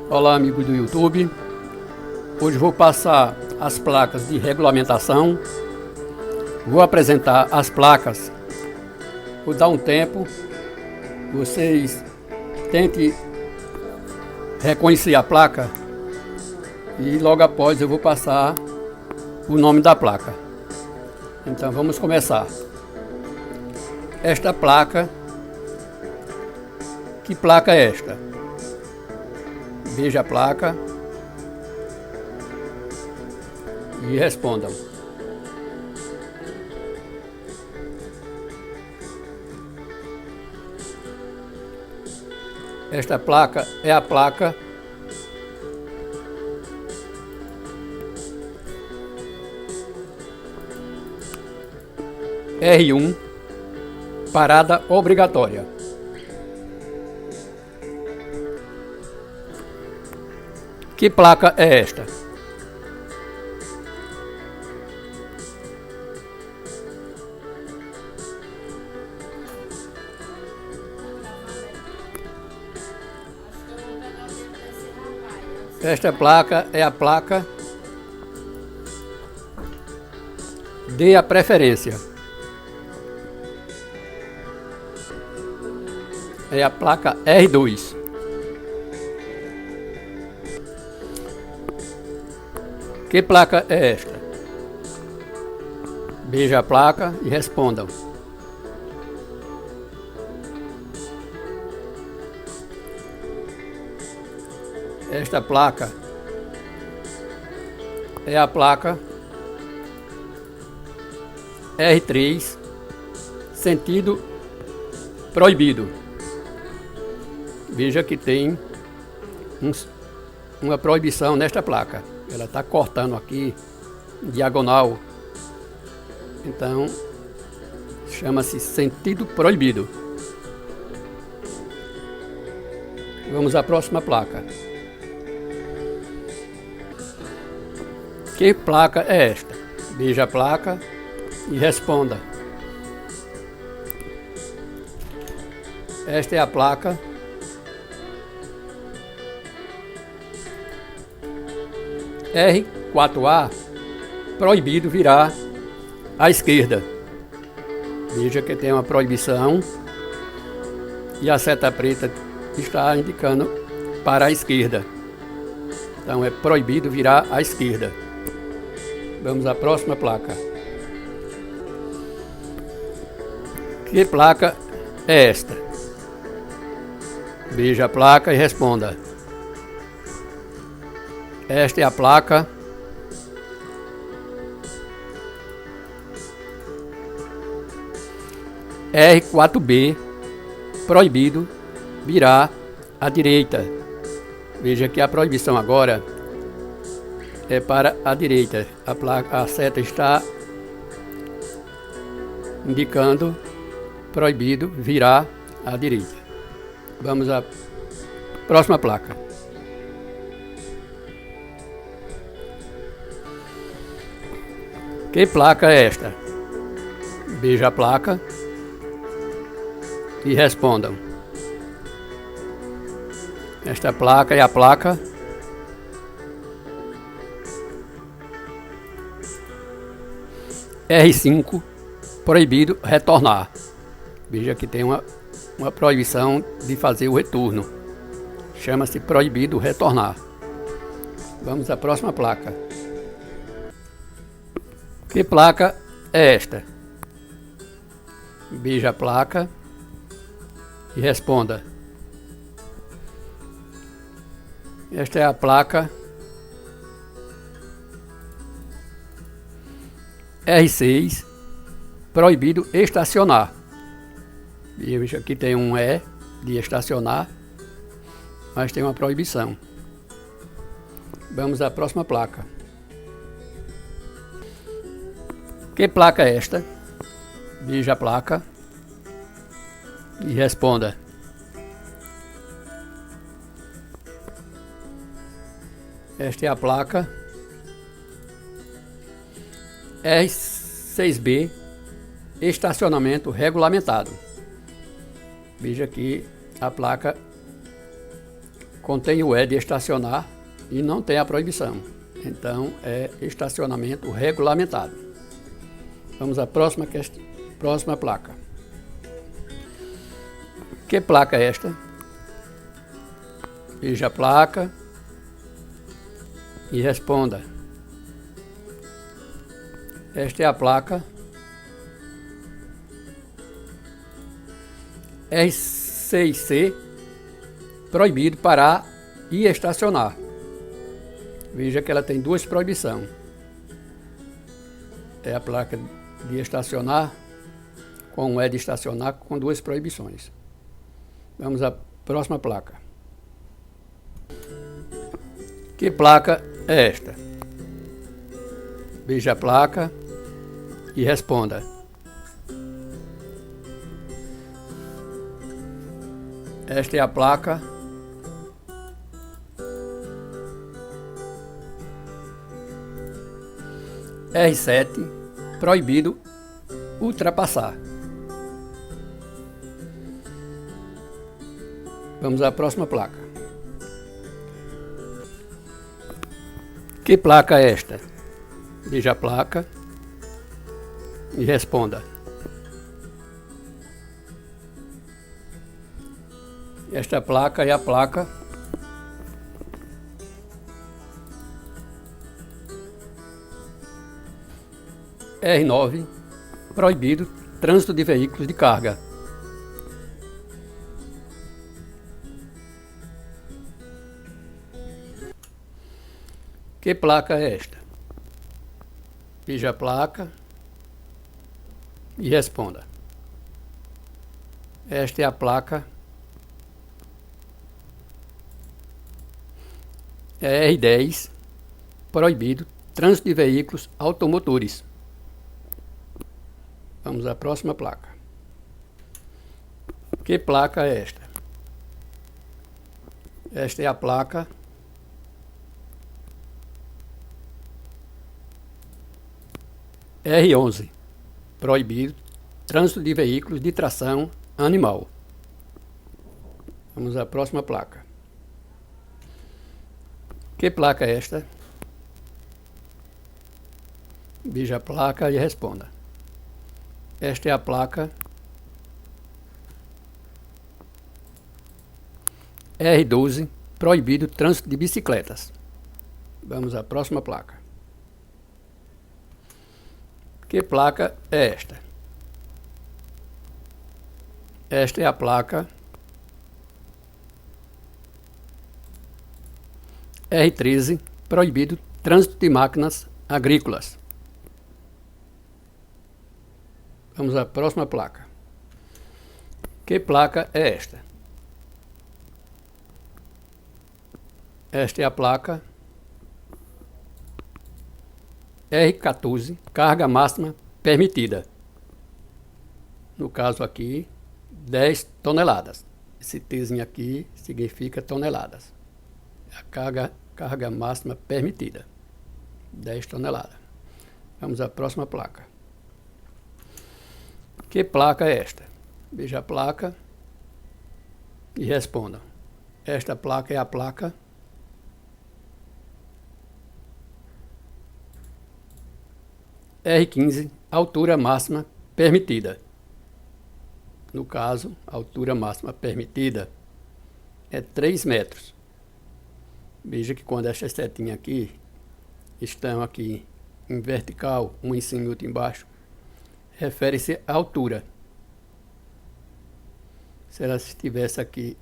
Olá, amigos do YouTube. Hoje vou passar as placas de regulamentação. Vou apresentar as placas. Vou dar um tempo. Vocês tentem reconhecer a placa e logo após eu vou passar o nome da placa. Então vamos começar. Esta placa, que placa é esta? Veja a placa e respondam. Esta placa é a placa R1, parada obrigatória. Que placa é esta? Esta placa é a placa Dê a preferência. É a placa R2. Que placa é esta? Veja a placa e respondam. Esta placa é a placa R3, sentido proibido. Veja que tem uma proibição nesta placa. Ela está cortando aqui, diagonal. Então, chama-se sentido proibido. Vamos à próxima placa. Que placa é esta? Veja a placa e responda. Esta é a placa R4A, proibido virar à esquerda. Veja que tem uma proibição e a seta preta está indicando para a esquerda. Então é proibido virar à esquerda. Vamos à próxima placa. Que placa é esta? Veja a placa e responda. Esta é a placa R4B, proibido virar à direita. Veja que a proibição agora é para a direita. A seta está indicando proibido virar à direita. Vamos à próxima placa. Que placa é esta? Veja a placa e respondam. Esta placa é a placa R5, proibido retornar. Veja que tem uma proibição de fazer o retorno. Chama-se proibido retornar. Vamos à próxima placa. Que placa é esta? Veja a placa e responda. Esta é a placa R6, proibido estacionar. Veja que tem um E de estacionar, mas tem uma proibição. Vamos à próxima placa. Que placa é esta? Veja a placa e responda. Esta é a placa R6B, estacionamento regulamentado. Veja aqui a placa contém o E de estacionar e não tem a proibição. Então é estacionamento regulamentado. Vamos à próxima placa. Que placa é esta? Veja a placa e responda. Esta é a placa R6C, proibido parar e estacionar. Veja que ela tem duas proibições. É a placa de estacionar com o E de estacionar com duas proibições. Vamos à próxima placa. Que placa é esta? Veja a placa e responda. Esta é a placa R7, proibido ultrapassar. Vamos à próxima placa. Que placa é esta? Veja a placa e responda. Esta placa é a placa R9, proibido trânsito de veículos de carga. Que placa é esta? Veja a placa e responda. Esta é a placa R10, proibido trânsito de veículos automotores. Vamos à próxima placa. Que placa é esta? Esta é a placa R11, proibido trânsito de veículos de tração animal. Vamos à próxima placa. Que placa é esta? Veja a placa e responda. Esta é a placa R12, proibido trânsito de bicicletas. Vamos à próxima placa. Que placa é esta? Esta é a placa R13, proibido trânsito de máquinas agrícolas. Vamos à próxima placa. Que placa é esta? Esta é a placa R14, carga máxima permitida. No caso aqui, 10 toneladas. Esse Tzinho aqui significa toneladas. A carga máxima permitida, 10 toneladas. Vamos à próxima placa. Que placa é esta? Veja a placa e responda. Esta placa é a placa R15, altura máxima permitida. No caso, a altura máxima permitida é 3 metros. Veja que quando estas setinhas aqui estão aqui em vertical, um em cima e outro embaixo, refere-se à altura. Se ela estivesse aqui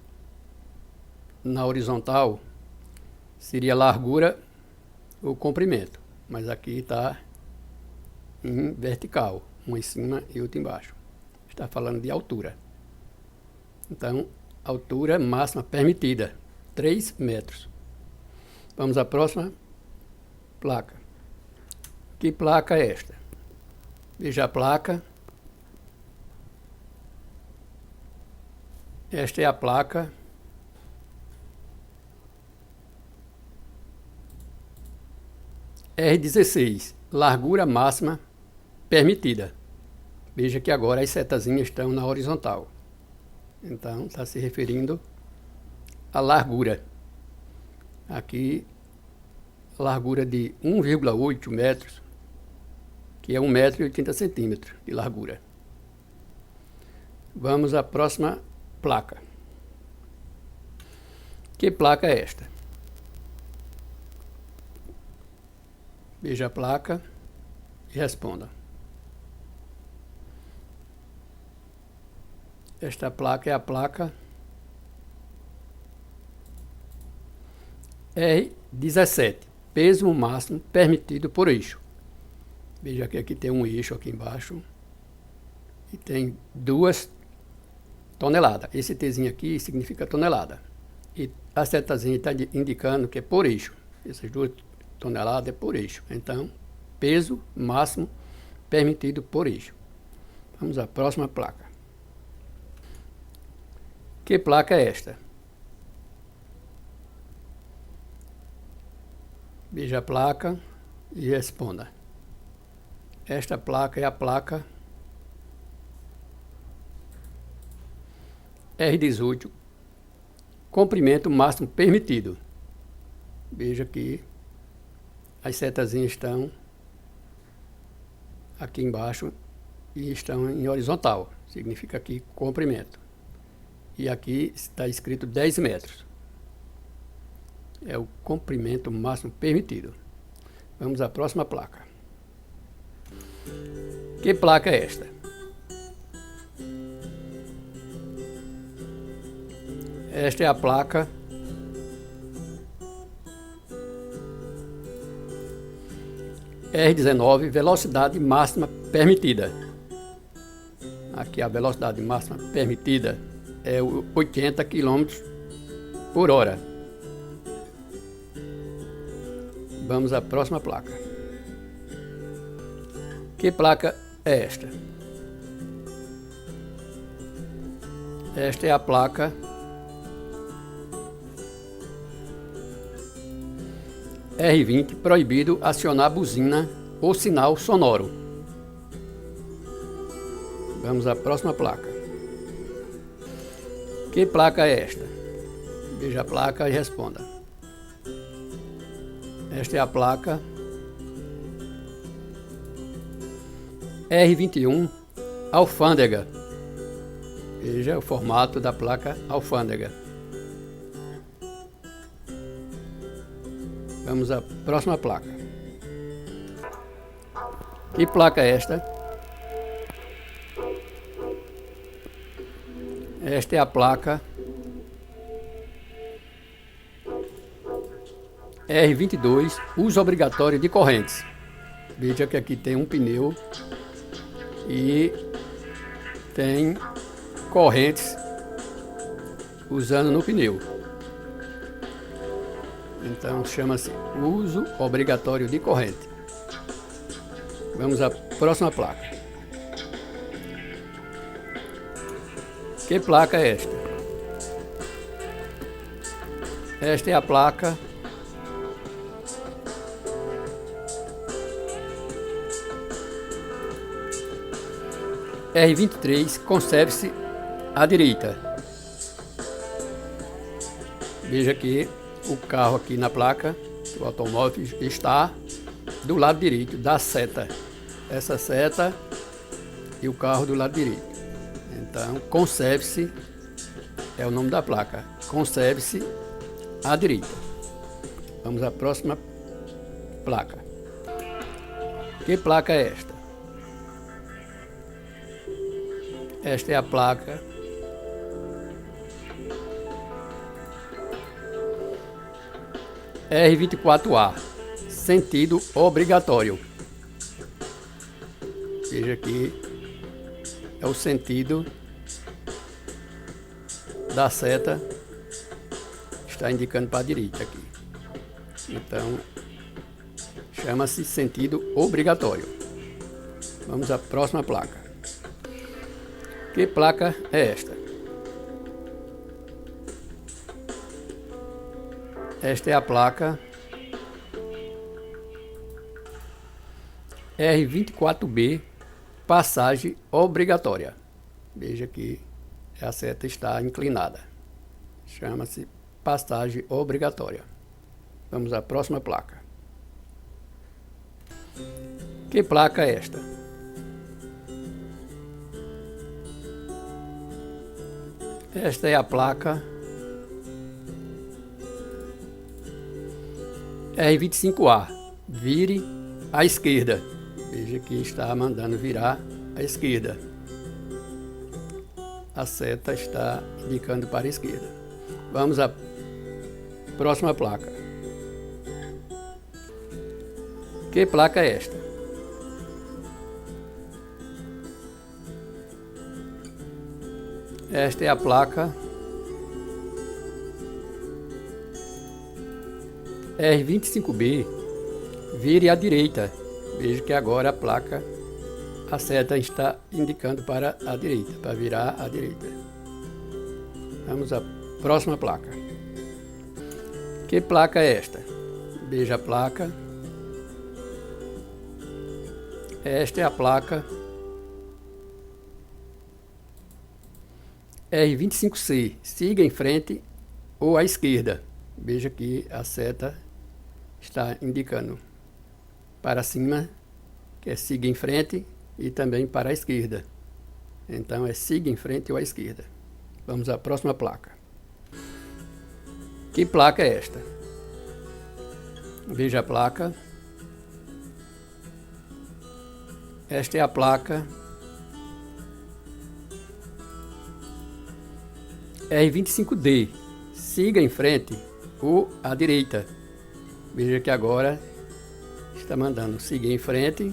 na horizontal, seria largura ou comprimento. Mas aqui está em vertical, um em cima e outro embaixo. Está falando de altura. Então, altura máxima permitida, 3 metros. Vamos à próxima placa. Que placa é esta? Veja a placa. Esta é a placa R16, largura máxima permitida. Veja que agora as setazinhas estão na horizontal. Então, está se referindo à largura. Aqui, largura de 1,8 metros, que é 1,80 m de largura. Vamos à próxima placa. Que placa é esta? Veja a placa e responda. Esta placa é a placa R17, peso máximo permitido por eixo. Veja que aqui tem um eixo aqui embaixo e tem 2 toneladas. Esse Tzinho aqui significa tonelada. E a setazinha está indicando que é por eixo. Essas 2 toneladas é por eixo. Então, peso máximo permitido por eixo. Vamos à próxima placa. Que placa é esta? Veja a placa e responda. Esta placa é a placa R18, comprimento máximo permitido. Veja que as setazinhas estão aqui embaixo e estão em horizontal, significa aqui comprimento. E aqui está escrito 10 metros. É o comprimento máximo permitido. Vamos à próxima placa. Que placa é esta? Esta é a placa R19, velocidade máxima permitida. Aqui a velocidade máxima permitida é 80 km por hora. Vamos à próxima placa. Que placa é esta? Esta é a placa R20, proibido acionar buzina ou sinal sonoro. Vamos à próxima placa. Que placa é esta? Veja a placa e responda. Esta é a placa R21, alfândega. Veja o formato da placa alfândega. Vamos à próxima placa. Que placa é esta? Esta é a placa R22, uso obrigatório de correntes. Veja que aqui tem um pneu e tem correntes usando no pneu. Então chama-se uso obrigatório de corrente. Vamos à próxima placa. Que placa é esta? Esta é a placa R23, conserve-se à direita. Veja que o carro aqui na placa, o automóvel está do lado direito da seta. Essa seta e o carro do lado direito. Então, conserve-se é o nome da placa. Conserve-se à direita. Vamos à próxima placa. Que placa é esta? Esta é a placa R24A, sentido obrigatório. Veja aqui, é o sentido da seta, está indicando para a direita aqui. Então, chama-se sentido obrigatório. Vamos à próxima placa. Que placa é esta? Esta é a placa R24B, passagem obrigatória. Veja que a seta está inclinada. Chama-se passagem obrigatória. Vamos à próxima placa. Que placa é esta? Esta é a placa R25A. Vire à esquerda. Veja que está mandando virar à esquerda. A seta está indicando para a esquerda. Vamos à próxima placa. Que placa é esta? Esta é a placa R25B. Vire à direita. Veja que agora a seta está indicando para a direita, para virar à direita. Vamos à próxima placa. Que placa é esta? Veja a placa. Esta é a placa R25C. Siga em frente ou à esquerda. Veja que a seta está indicando para cima, que é siga em frente, e também para a esquerda. Então é siga em frente ou à esquerda. Vamos à próxima placa. Que placa é esta? Veja a placa. Esta é a placa R25D. Siga em frente ou à direita. Veja que agora está mandando seguir em frente,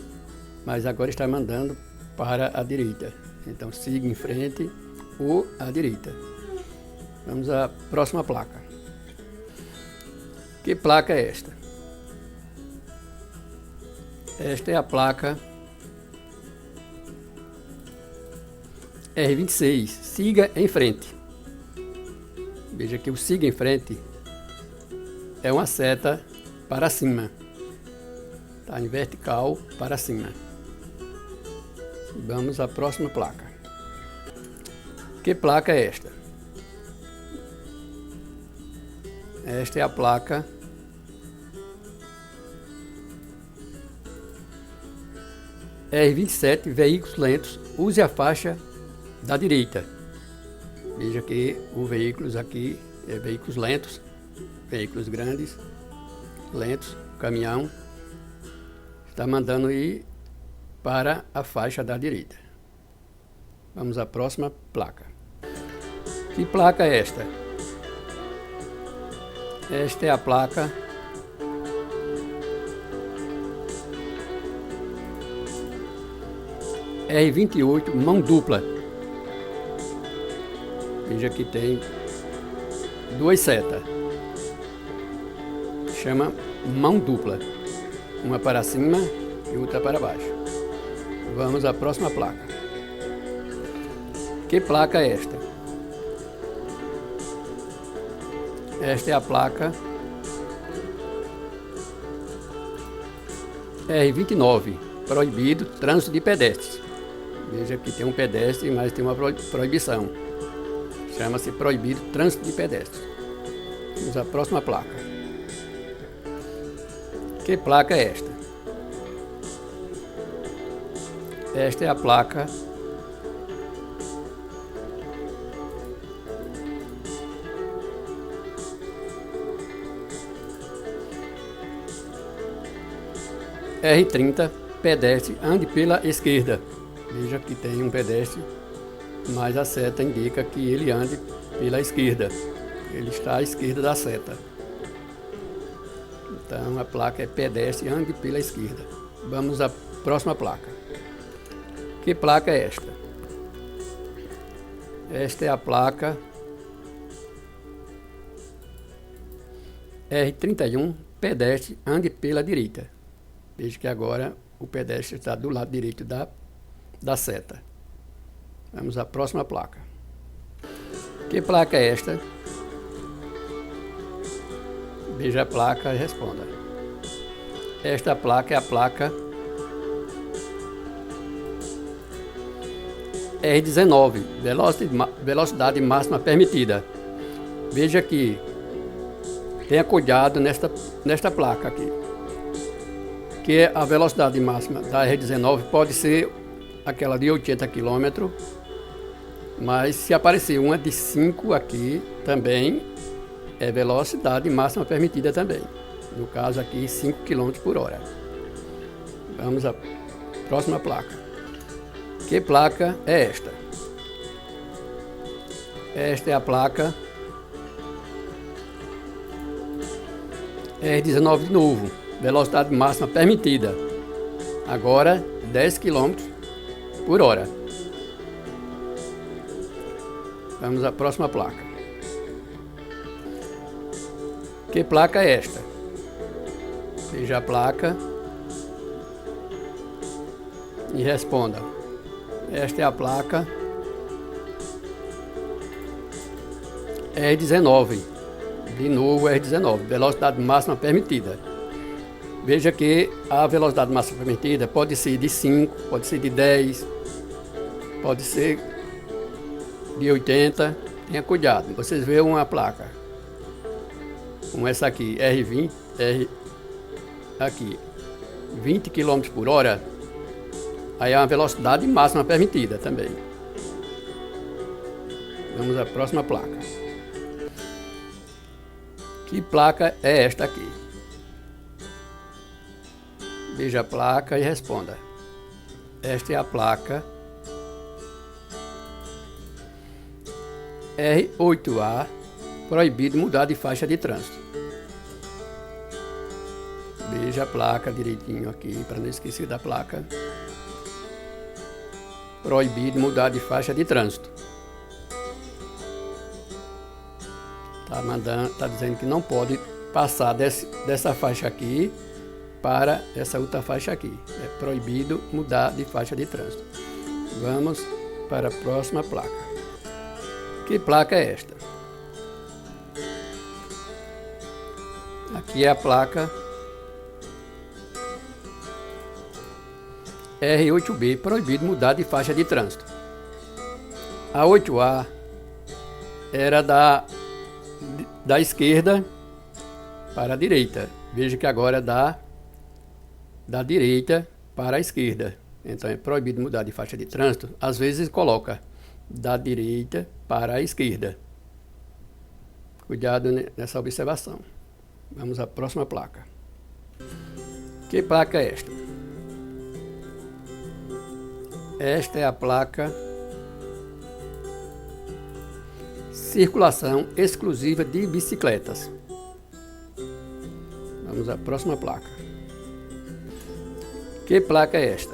mas agora está mandando para a direita. Então siga em frente ou à direita. Vamos à próxima placa. Que placa é esta? Esta é a placa R26. Siga em frente. Veja que o siga em frente é uma seta para cima. Está em vertical para cima. Vamos à próxima placa. Que placa é esta? Esta é a placa R27, veículos lentos. Use a faixa da direita. Veja que os veículos aqui é veículos lentos, veículos grandes, lentos, caminhão. Está mandando ir para a faixa da direita. Vamos à próxima placa. Que placa é esta? Esta é a placa R28, mão dupla. Veja que tem duas setas. Chama mão dupla. Uma para cima e outra para baixo. Vamos à próxima placa. Que placa é esta? Esta é a placa R29, proibido trânsito de pedestres. Veja que tem um pedestre, mas tem uma proibição. Chama-se proibido trânsito de pedestres. Vamos à próxima placa. Que placa é esta? Esta é a placa R30, pedestre, ande pela esquerda. Veja que tem um pedestre, mas a seta indica que ele ande pela esquerda. Ele está à esquerda da seta. Então a placa é pedestre, ande pela esquerda. Vamos à próxima placa. Que placa é esta? Esta é a placa R31, pedestre, ande pela direita. Veja que agora o pedestre está do lado direito da seta. Vamos à próxima placa. Que placa é esta? Veja a placa e responda. Esta placa é a placa R19, velocidade máxima permitida. Veja que Tenha cuidado nesta placa aqui, que a velocidade máxima da R19 pode ser aquela de 80 km, mas se aparecer uma de 5 aqui, também é velocidade máxima permitida também. No caso aqui, 5 km por hora. Vamos à próxima placa. Que placa é esta? Esta é a placa R19 de novo, velocidade máxima permitida. Agora 10 km por hora. Vamos à próxima placa. Que placa é esta? Veja a placa e responda. Esta é a placa R19. De novo R19, velocidade máxima permitida. Veja que a velocidade máxima permitida pode ser de 5, pode ser de 10, pode ser de 80. Tenha cuidado. Vocês veem uma placa como essa aqui, R20, aqui, 20 km por hora, aí é uma velocidade máxima permitida também. Vamos à próxima placa. Que placa é esta aqui? Veja a placa e responda. Esta é a placa R8A, proibido mudar de faixa de trânsito. Veja a placa direitinho aqui, para não esquecer da placa. Proibido mudar de faixa de trânsito. Tá dizendo que não pode passar dessa faixa aqui para essa outra faixa aqui. É proibido mudar de faixa de trânsito. Vamos para a próxima placa. Que placa é esta? Aqui é a placa R8B, proibido mudar de faixa de trânsito. A 8A era da esquerda para a direita. Veja que agora é da direita para a esquerda. Então é proibido mudar de faixa de trânsito. Às vezes coloca da direita para a esquerda. Cuidado nessa observação. Vamos à próxima placa. Que placa é esta? Esta é a placa Circulação exclusiva de bicicletas. Vamos à próxima placa. Que placa é esta?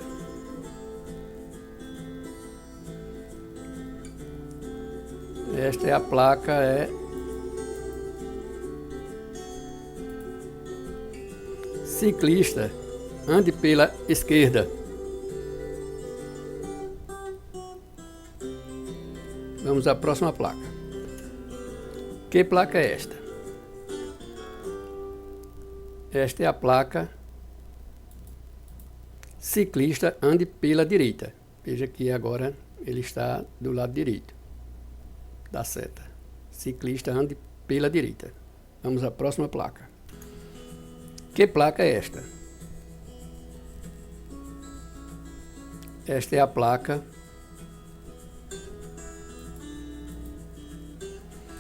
Esta é a placa Ciclista, ande pela esquerda. Vamos à próxima placa. Que placa é esta? Esta é a placa Ciclista, ande pela direita. Veja que agora ele está do lado direito da seta. Ciclista, ande pela direita. Vamos à próxima placa. Que placa é esta? Esta é a placa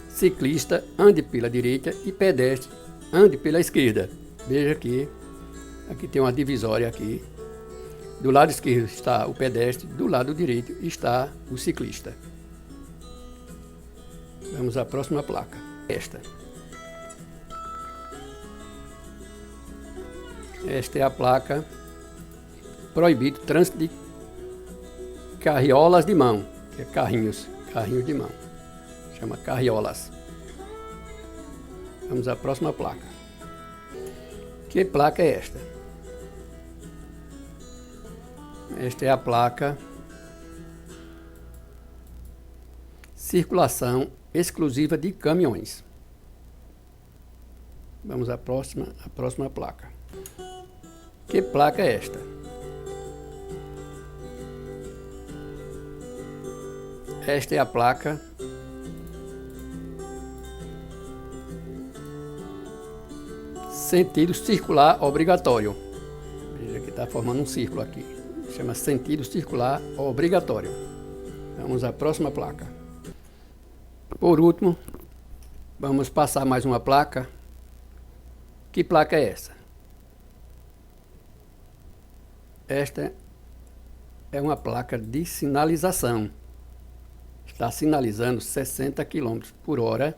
Ciclista, ande pela direita e pedestre, ande pela esquerda. Veja que aqui tem uma divisória aqui. Do lado esquerdo está o pedestre, do lado direito está o ciclista. Vamos à próxima placa. Esta é a placa Proibido trânsito de carriolas de mão, que é carrinhos de mão. Chama carriolas. Vamos à próxima placa. Que placa é esta? Esta é a placa Circulação exclusiva de caminhões. Vamos à próxima placa. Que placa é esta? Esta é a placa sentido circular obrigatório. Veja que está formando um círculo aqui. Chama sentido circular obrigatório. Vamos à próxima placa. Por último, vamos passar mais uma placa. Que placa é essa? Esta é uma placa de sinalização. Está sinalizando 60 km por hora.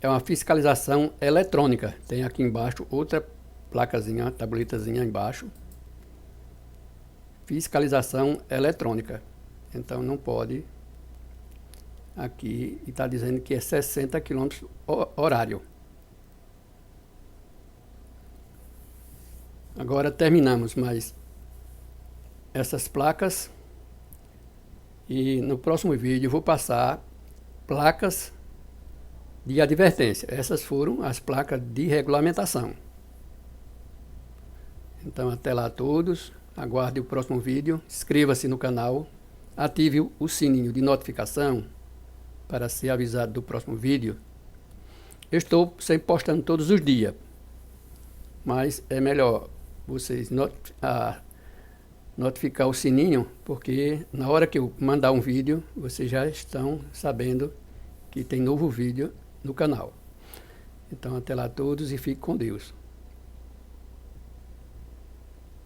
É uma fiscalização eletrônica. Tem aqui embaixo outra placazinha, tabuletazinha embaixo. Fiscalização eletrônica. Então não pode. Aqui está dizendo que é 60 km horário. Agora terminamos mais essas placas. E no próximo vídeo eu vou passar placas de advertência. Essas foram as placas de regulamentação. Então até lá a todos. Aguarde o próximo vídeo. Inscreva-se no canal. Ative o sininho de notificação para ser avisado do próximo vídeo. Eu estou sempre postando todos os dias. Mas é melhor vocês notificar o sininho, porque na hora que eu mandar um vídeo, vocês já estão sabendo que tem novo vídeo no canal. Então até lá a todos e fique com Deus.